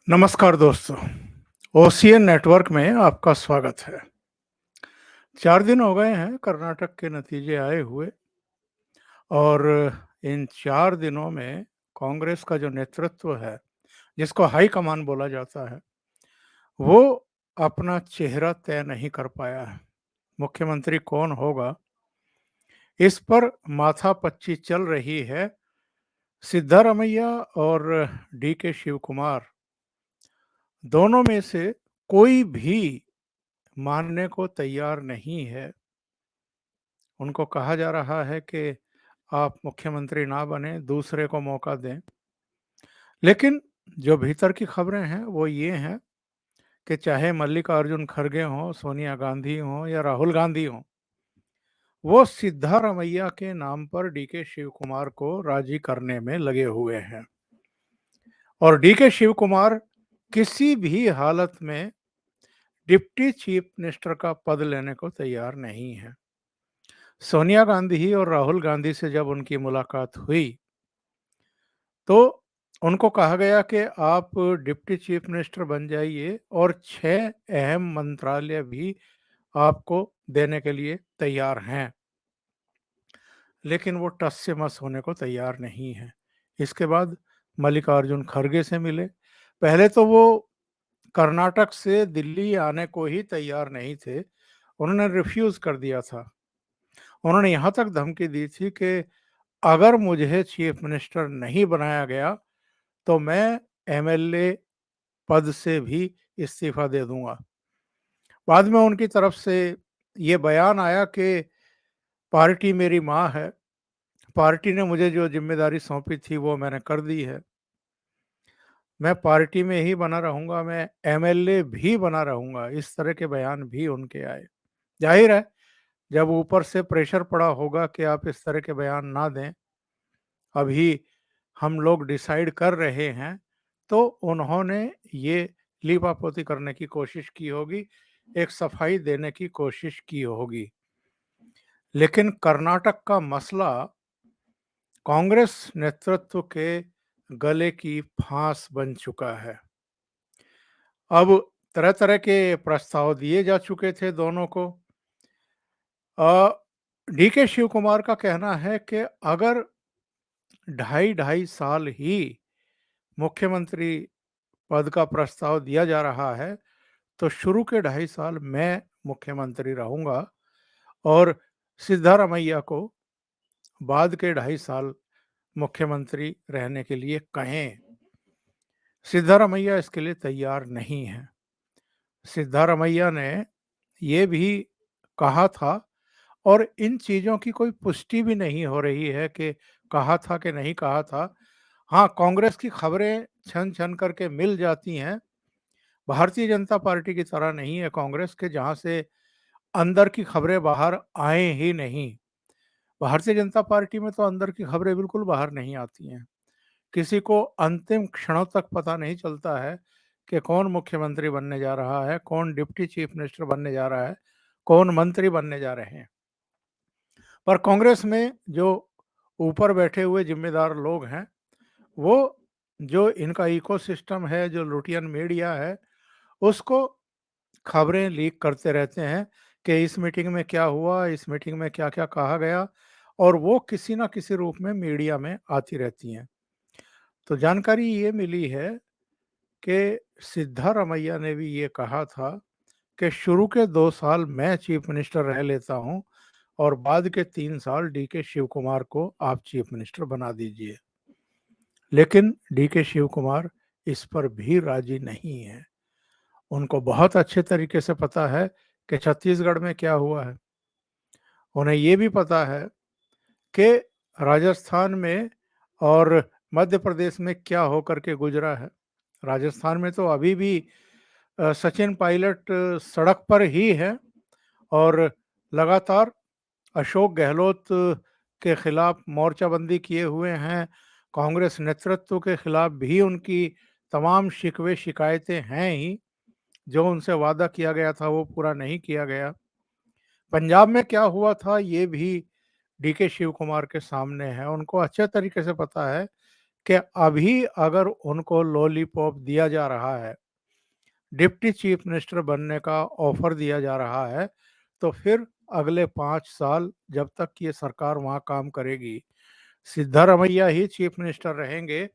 नमस्कार दोस्तों, ocean network में आपका स्वागत है। 4 दिन हो गए हैं कर्नाटक के नतीजे आए हुए और इन 4 दिनों में कांग्रेस का जो नेतृत्व है, जिसको हाई कमान बोला जाता है, वो अपना चेहरा तय नहीं कर पाया है। मुख्यमंत्री कौन होगा, इस पर माथापच्ची चल रही है। सिद्धारमैया और डी के शिव कुमार दोनों में से कोई भी मानने को तैयार नहीं है। उनको कहा जा रहा है कि आप मुख्यमंत्री ना बने, दूसरे को मौका दें। लेकिन जो भीतर की खबरें हैं वो ये हैं कि चाहे मल्लिकार्जुन खड़गे हों, सोनिया गांधी हों या राहुल गांधी हों, वो सिद्धारमैया के नाम पर डी के शिव कुमार को राजी करने में लगे हुए हैं। और डी के शिव कुमार किसी भी हालत में डिप्टी चीफ मिनिस्टर का पद लेने को तैयार नहीं है। सोनिया गांधी और राहुल गांधी से जब उनकी मुलाकात हुई तो उनको कहा गया कि आप डिप्टी चीफ मिनिस्टर बन जाइए और 6 अहम मंत्रालय भी आपको देने के लिए तैयार हैं। लेकिन वो टस से मस होने को तैयार नहीं है। इसके बाद मल्लिकार्जुन खड़गे से मिले। पहले तो वो कर्नाटक से दिल्ली आने को ही तैयार नहीं थे। उन्होंने रिफ्यूज कर दिया था। उन्होंने यहाँ तक धमकी दी थी कि अगर मुझे चीफ मिनिस्टर नहीं बनाया गया तो मैं एमएलए पद से भी इस्तीफा दे दूंगा। बाद में उनकी तरफ से ये बयान आया कि पार्टी मेरी माँ है, पार्टी ने मुझे जो जिम्मेदारी सौंपी थी वो मैंने कर दी है, मैं पार्टी में ही बना रहूंगा, मैं एमएलए भी बना रहूंगा। इस तरह के बयान भी उनके आए। जाहिर है, जब ऊपर से प्रेशर पड़ा होगा कि आप इस तरह के बयान ना दें, अभी हम लोग डिसाइड कर रहे हैं, तो उन्होंने ये लीपापोती करने की कोशिश की होगी, एक सफाई देने की कोशिश की होगी। लेकिन कर्नाटक का मसला कांग्रेस नेतृत्व के गले की फांस बन चुका है। अब तरह तरह के प्रस्ताव दिए जा चुके थे दोनों को। डी के शिव कुमार का कहना है कि अगर ढाई ढाई साल ही मुख्यमंत्री पद का प्रस्ताव दिया जा रहा है तो शुरू के 2.5 साल मैं मुख्यमंत्री रहूंगा और सिद्धारमैया को बाद के 2.5 साल मुख्यमंत्री रहने के लिए कहें। सिद्धारमैया इसके लिए तैयार नहीं है। सिद्धारमैया ने ये भी कहा था और इन चीज़ों की कोई पुष्टि भी नहीं हो रही है कि कहा था कि नहीं कहा था। हाँ, कांग्रेस की खबरें छन छन करके मिल जाती हैं। भारतीय जनता पार्टी की तरह नहीं है कांग्रेस के, जहां से अंदर की खबरें बाहर आए ही नहीं। भारतीय जनता पार्टी में तो अंदर की खबरें बिल्कुल बाहर नहीं आती हैं। किसी को अंतिम क्षणों तक पता नहीं चलता है कि कौन मुख्यमंत्री बनने जा रहा है, कौन डिप्टी चीफ मिनिस्टर बनने जा रहा है, कौन मंत्री बनने जा रहे हैं। पर कांग्रेस में जो ऊपर बैठे हुए जिम्मेदार लोग हैं, वो जो इनका इकोसिस्टम है, जो लुटियन मीडिया है, उसको खबरें लीक करते रहते हैं कि इस मीटिंग में क्या हुआ, इस मीटिंग में क्या-क्या कहा गया, और वो किसी ना किसी रूप में मीडिया में आती रहती हैं। तो जानकारी ये मिली है कि सिद्धारमैया ने भी ये कहा था कि शुरू के 2 साल मैं चीफ मिनिस्टर रह लेता हूँ और बाद के 3 साल डी के शिव कुमार को आप चीफ मिनिस्टर बना दीजिए। लेकिन डी के शिव कुमार इस पर भी राजी नहीं है। उनको बहुत अच्छे तरीके से पता है कि छत्तीसगढ़ में क्या हुआ है। उन्हें ये भी पता है कि राजस्थान में और मध्य प्रदेश में क्या होकर के गुजरा है। राजस्थान में तो अभी भी सचिन पायलट सड़क पर ही है और लगातार अशोक गहलोत के खिलाफ मोर्चाबंदी किए हुए हैं। कांग्रेस नेतृत्व के खिलाफ भी उनकी तमाम शिकवे शिकायतें हैं ही। जो उनसे वादा किया गया था वो पूरा नहीं किया गया। पंजाब में क्या हुआ था ये भी डी के शिव कुमार के सामने है। उनको अच्छे तरीके से पता है कि अभी अगर उनको लॉलीपॉप दिया जा रहा है, डिप्टी चीफ मिनिस्टर बनने का ऑफर दिया जा रहा है, तो फिर अगले 5 साल जब तक ये सरकार वहाँ काम करेगी, सिद्धारमैया ही चीफ मिनिस्टर रहेंगे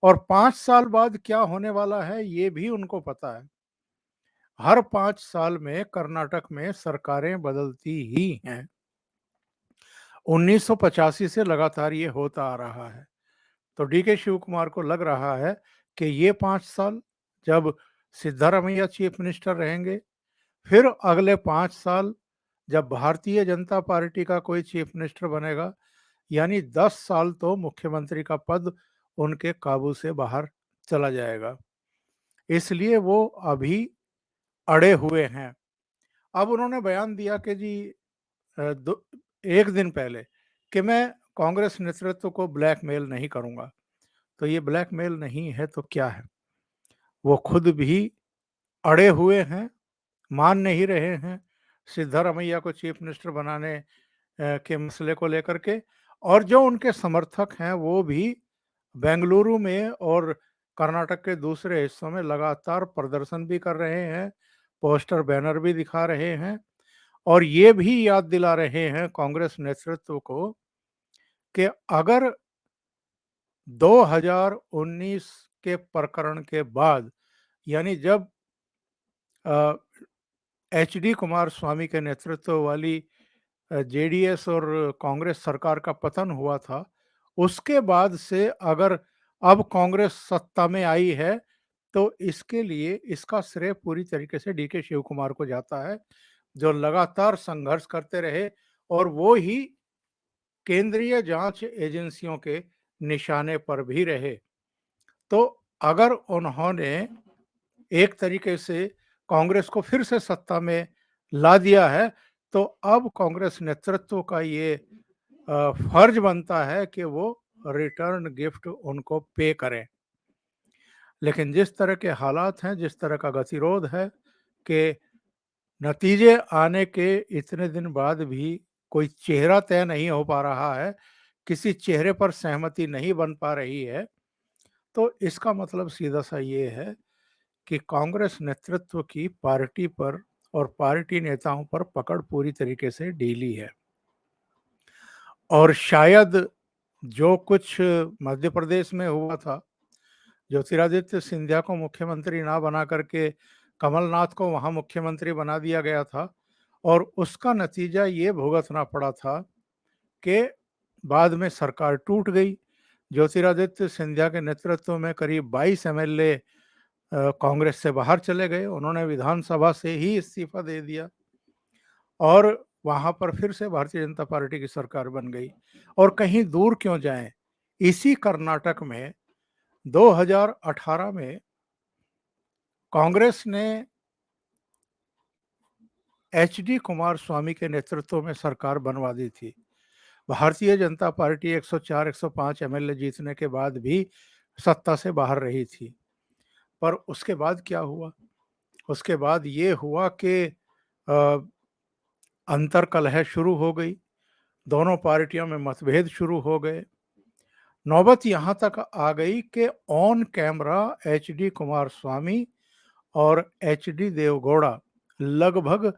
और 5 साल बाद क्या होने वाला है ये भी उनको पता है। हर 5 साल में कर्नाटक में सरकारें बदलती ही हैं। 1985 से लगातार ये होता आ रहा है। तो डीके शिव कुमार को लग रहा है कि ये 5 साल जब सिद्धारमैया चीफ मिनिस्टर रहेंगे, फिर अगले 5 साल जब भारतीय जनता पार्टी का कोई चीफ मिनिस्टर बनेगा, यानी 10 साल तो मुख्यमंत्री का पद उनके काबू से बाहर चला जाएगा। इसलिए वो अभी अड़े हुए हैं। अब उन्होंने बयान दिया कि जी एक दिन पहले कि मैं कांग्रेस नेतृत्व को ब्लैकमेल नहीं करूंगा। तो ये ब्लैकमेल नहीं है तो क्या है? वो खुद भी अड़े हुए हैं, मान नहीं रहे हैं सिद्धारमैया को चीफ मिनिस्टर बनाने के मसले को लेकर के, और जो उनके समर्थक हैं वो भी बेंगलुरु में और कर्नाटक के दूसरे हिस्सों में लगातार प्रदर्शन भी कर रहे हैं, पोस्टर बैनर भी दिखा रहे हैं और ये भी याद दिला रहे हैं कांग्रेस नेतृत्व को कि अगर 2019 के प्रकरण के बाद, यानी जब एच डी कुमार स्वामी के नेतृत्व वाली जेडीएस और कांग्रेस सरकार का पतन हुआ था, उसके बाद से अगर अब कांग्रेस सत्ता में आई है, तो इसके लिए इसका श्रेय पूरी तरीके से डीके शिव कुमार को जाता है, जो लगातार संघर्ष करते रहे और वो ही केंद्रीय जांच एजेंसियों के निशाने पर भी रहे। तो अगर उन्होंने एक तरीके से कांग्रेस को फिर से सत्ता में ला दिया है, तो अब कांग्रेस नेतृत्व का ये फर्ज बनता है कि वो रिटर्न गिफ्ट उनको पे करें। लेकिन जिस तरह के हालात हैं, जिस तरह का गतिरोध है कि नतीजे आने के इतने दिन बाद भी कोई चेहरा तय नहीं हो पा रहा है, किसी चेहरे पर सहमति नहीं बन पा रही है, तो इसका मतलब सीधा-सा ये है कि कांग्रेस नेतृत्व की पार्टी पर और पार्टी नेताओं पर पकड़ पूरी तरीके से ढीली है। और शायद जो कुछ मध्य प्रदेश में हुआ था, ज्योतिरादित्य सिंधिया को मुख्यमंत्री ना बना करके कमलनाथ को वहां मुख्यमंत्री बना दिया गया था और उसका नतीजा ये भुगतना पड़ा था कि बाद में सरकार टूट गई। ज्योतिरादित्य सिंधिया के नेतृत्व में करीब 22 एमएलए कांग्रेस से बाहर चले गए, उन्होंने विधानसभा से ही इस्तीफा दे दिया और वहां पर फिर से भारतीय जनता पार्टी की सरकार बन गई। और कहीं दूर क्यों जाएं, इसी कर्नाटक में 2018 में कांग्रेस ने एच डी कुमार स्वामी के नेतृत्व में सरकार बनवा दी थी। भारतीय जनता पार्टी 104 105 एमएलए जीतने के बाद भी सत्ता से बाहर रही थी। पर उसके बाद क्या हुआ? उसके बाद ये हुआ कि अंतर्कलह शुरू हो गई, दोनों पार्टियों में मतभेद शुरू हो गए। नौबत यहाँ तक आ गई कि on camera H D Kumaraswamy और एच डी देवगौड़ा लगभग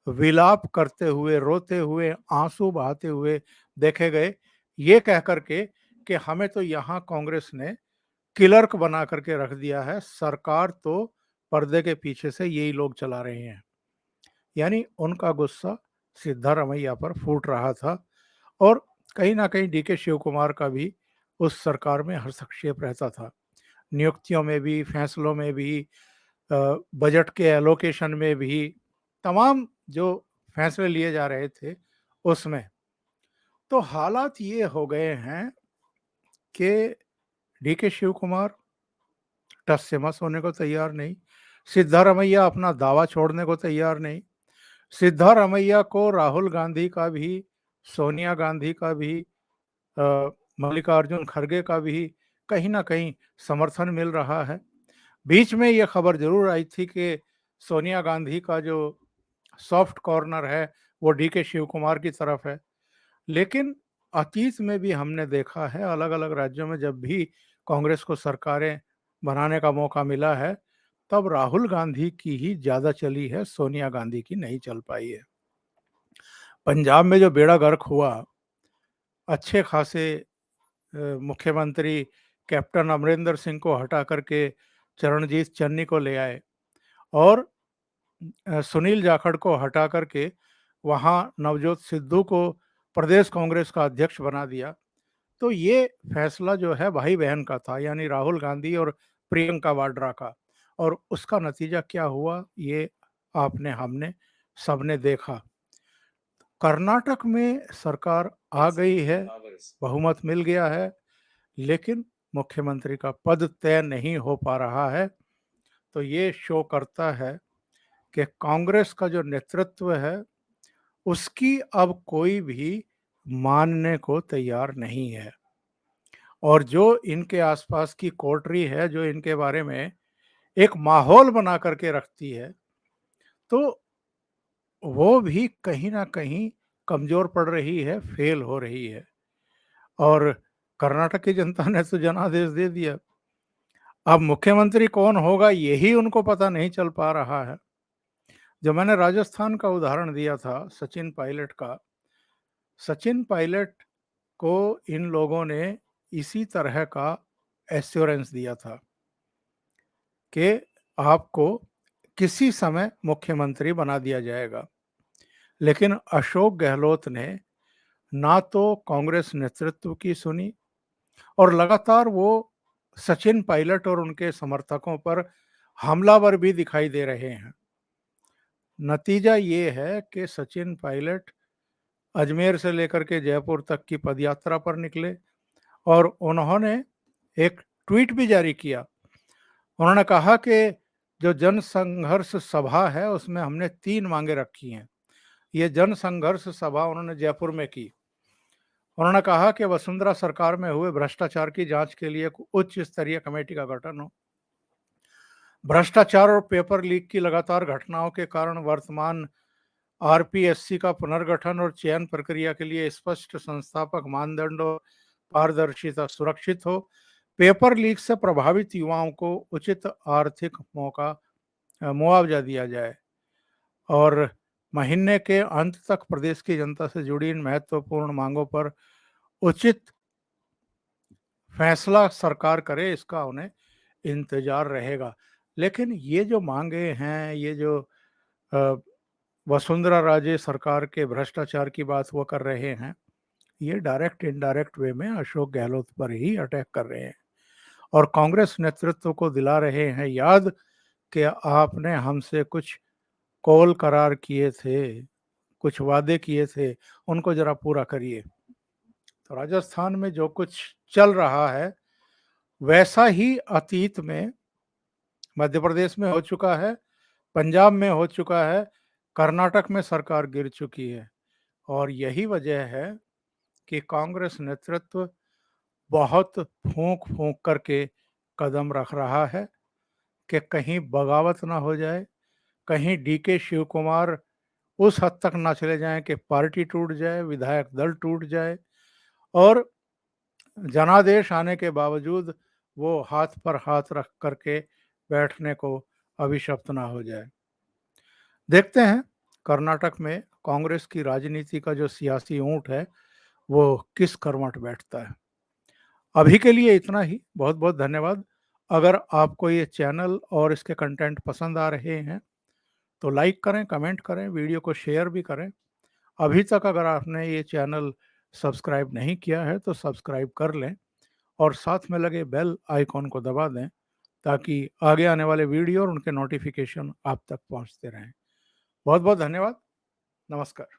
विलाप करते हुए, रोते हुए, आंसू बहाते हुए देखे गए, ये कह करके कि हमें तो यहाँ कांग्रेस ने क्लर्क बना करके रख दिया है, सरकार तो पर्दे के पीछे से यही लोग चला रहे हैं। यानी उनका गुस्सा सिद्धारमैया पर फूट रहा था और कहीं ना कहीं डीके शिव कुमार का भी उस सरकार में हस्तक्षेप रहता था, नियुक्तियों में भी, फैसलों में भी, बजट के एलोकेशन में भी, तमाम जो फैसले लिए जा रहे थे उसमें। तो हालात ये हो गए हैं कि डीके शिव कुमार टस से मस होने को तैयार नहीं, सिद्धारमैया अपना दावा छोड़ने को तैयार नहीं, सिद्धारमैया को राहुल गांधी का भी, सोनिया गांधी का भी, मल्लिकार्जुन खड़गे का भी कहीं ना कहीं समर्थन मिल रहा है। बीच में ये खबर जरूर आई थी कि सोनिया गांधी का जो सॉफ्ट कॉर्नर है वो डीके शिव कुमार की तरफ है। लेकिन अतीत में भी हमने देखा है अलग अलग राज्यों में जब भी कांग्रेस को सरकारें बनाने का मौका मिला है, तब राहुल गांधी की ही ज़्यादा चली है, सोनिया गांधी की नहीं चल पाई है। पंजाब में जो बेड़ा गर्क हुआ, अच्छे खासे मुख्यमंत्री कैप्टन अमरिंदर सिंह को हटा करके चरणजीत चन्नी को ले आए और सुनील जाखड़ को हटा करके वहाँ नवजोत सिद्धू को प्रदेश कांग्रेस का अध्यक्ष बना दिया। तो ये फैसला जो है भाई बहन का था, यानी राहुल गांधी और प्रियंका वाड्रा का। और उसका नतीजा क्या हुआ, ये आपने हमने सबने देखा। कर्नाटक में सरकार आ गई है, बहुमत मिल गया है, लेकिन मुख्यमंत्री का पद तय नहीं हो पा रहा है। तो ये शो करता है कि कांग्रेस का जो नेतृत्व है उसकी अब कोई भी मानने को तैयार नहीं है। और जो इनके आसपास की कोटरी है, जो इनके बारे में एक माहौल बना करके रखती है, तो वो भी कहीं ना कहीं कमजोर पड़ रही है, फेल हो रही है। और कर्नाटक की जनता ने तो जनादेश दे दिया। अब मुख्यमंत्री कौन होगा यही उनको पता नहीं चल पा रहा है। जो मैंने राजस्थान का उदाहरण दिया था सचिन पायलट का, सचिन पायलट को इन लोगों ने इसी तरह का एश्योरेंस दिया था कि आपको किसी समय मुख्यमंत्री बना दिया जाएगा। लेकिन अशोक गहलोत ने ना तो कांग्रेस नेतृत्व की सुनी, और लगातार वो सचिन पायलट और उनके समर्थकों पर हमलावर भी दिखाई दे रहे हैं। नतीजा ये है कि सचिन पायलट अजमेर से लेकर के जयपुर तक की पदयात्रा पर निकले और उन्होंने एक ट्वीट भी जारी किया। उन्होंने कहा कि जो जन संघर्ष सभा है उसमें हमने 3 मांगे रखी हैं। ये जन संघर्ष सभा उन्होंने जयपुर में की। उन्होंने कहा कि वसुंधरा सरकार में हुए भ्रष्टाचार की जांच के लिए उच्च स्तरीय कमेटी का गठन हो। भ्रष्टाचार और पेपर लीक की लगातार घटनाओं के कारण वर्तमान आरपीएससी का पुनर्गठन और चयन प्रक्रिया के लिए स्पष्ट संस्थापक मानदंड और पारदर्शिता सुरक्षित हो। पेपर लीक से प्रभावित युवाओं को उचित आर्थिक मुआवजा दिया जाए और महीने के अंत तक प्रदेश की जनता से जुड़ी इन महत्वपूर्ण मांगों पर उचित फैसला सरकार करे, इसका उन्हें इंतजार रहेगा। लेकिन ये जो मांगे हैं, ये जो वसुंधरा राजे सरकार के भ्रष्टाचार की बात वो कर रहे हैं, ये डायरेक्ट इनडायरेक्ट वे में अशोक गहलोत पर ही अटैक कर रहे हैं और कांग्रेस नेतृत्व को दिला रहे हैं याद कि आपने हमसे कुछ कौल करार किए थे, कुछ वादे किए थे, उनको जरा पूरा करिए। तो राजस्थान में जो कुछ चल रहा है वैसा ही अतीत में मध्य प्रदेश में हो चुका है, पंजाब में हो चुका है, कर्नाटक में सरकार गिर चुकी है। और यही वजह है कि कांग्रेस नेतृत्व बहुत फूंक फूंक करके कदम रख रहा है कि कहीं बगावत ना हो जाए, कहीं डीके शिव कुमार उस हद तक ना चले जाएं कि पार्टी टूट जाए, विधायक दल टूट जाए और जनादेश आने के बावजूद वो हाथ पर हाथ रख करके बैठने को अभिशप्त ना हो जाए। देखते हैं कर्नाटक में कांग्रेस की राजनीति का जो सियासी ऊंट है वो किस करवट बैठता है। अभी के लिए इतना ही। बहुत बहुत धन्यवाद। अगर आपको ये चैनल और इसके कंटेंट पसंद आ रहे हैं तो लाइक करें, कमेंट करें, वीडियो को शेयर भी करें। अभी तक अगर आपने ये चैनल सब्सक्राइब नहीं किया है तो सब्सक्राइब कर लें और साथ में लगे बेल आइकॉन को दबा दें ताकि आगे आने वाले वीडियो और उनके नोटिफिकेशन आप तक पहुंचते रहें। बहुत बहुत धन्यवाद। नमस्कार।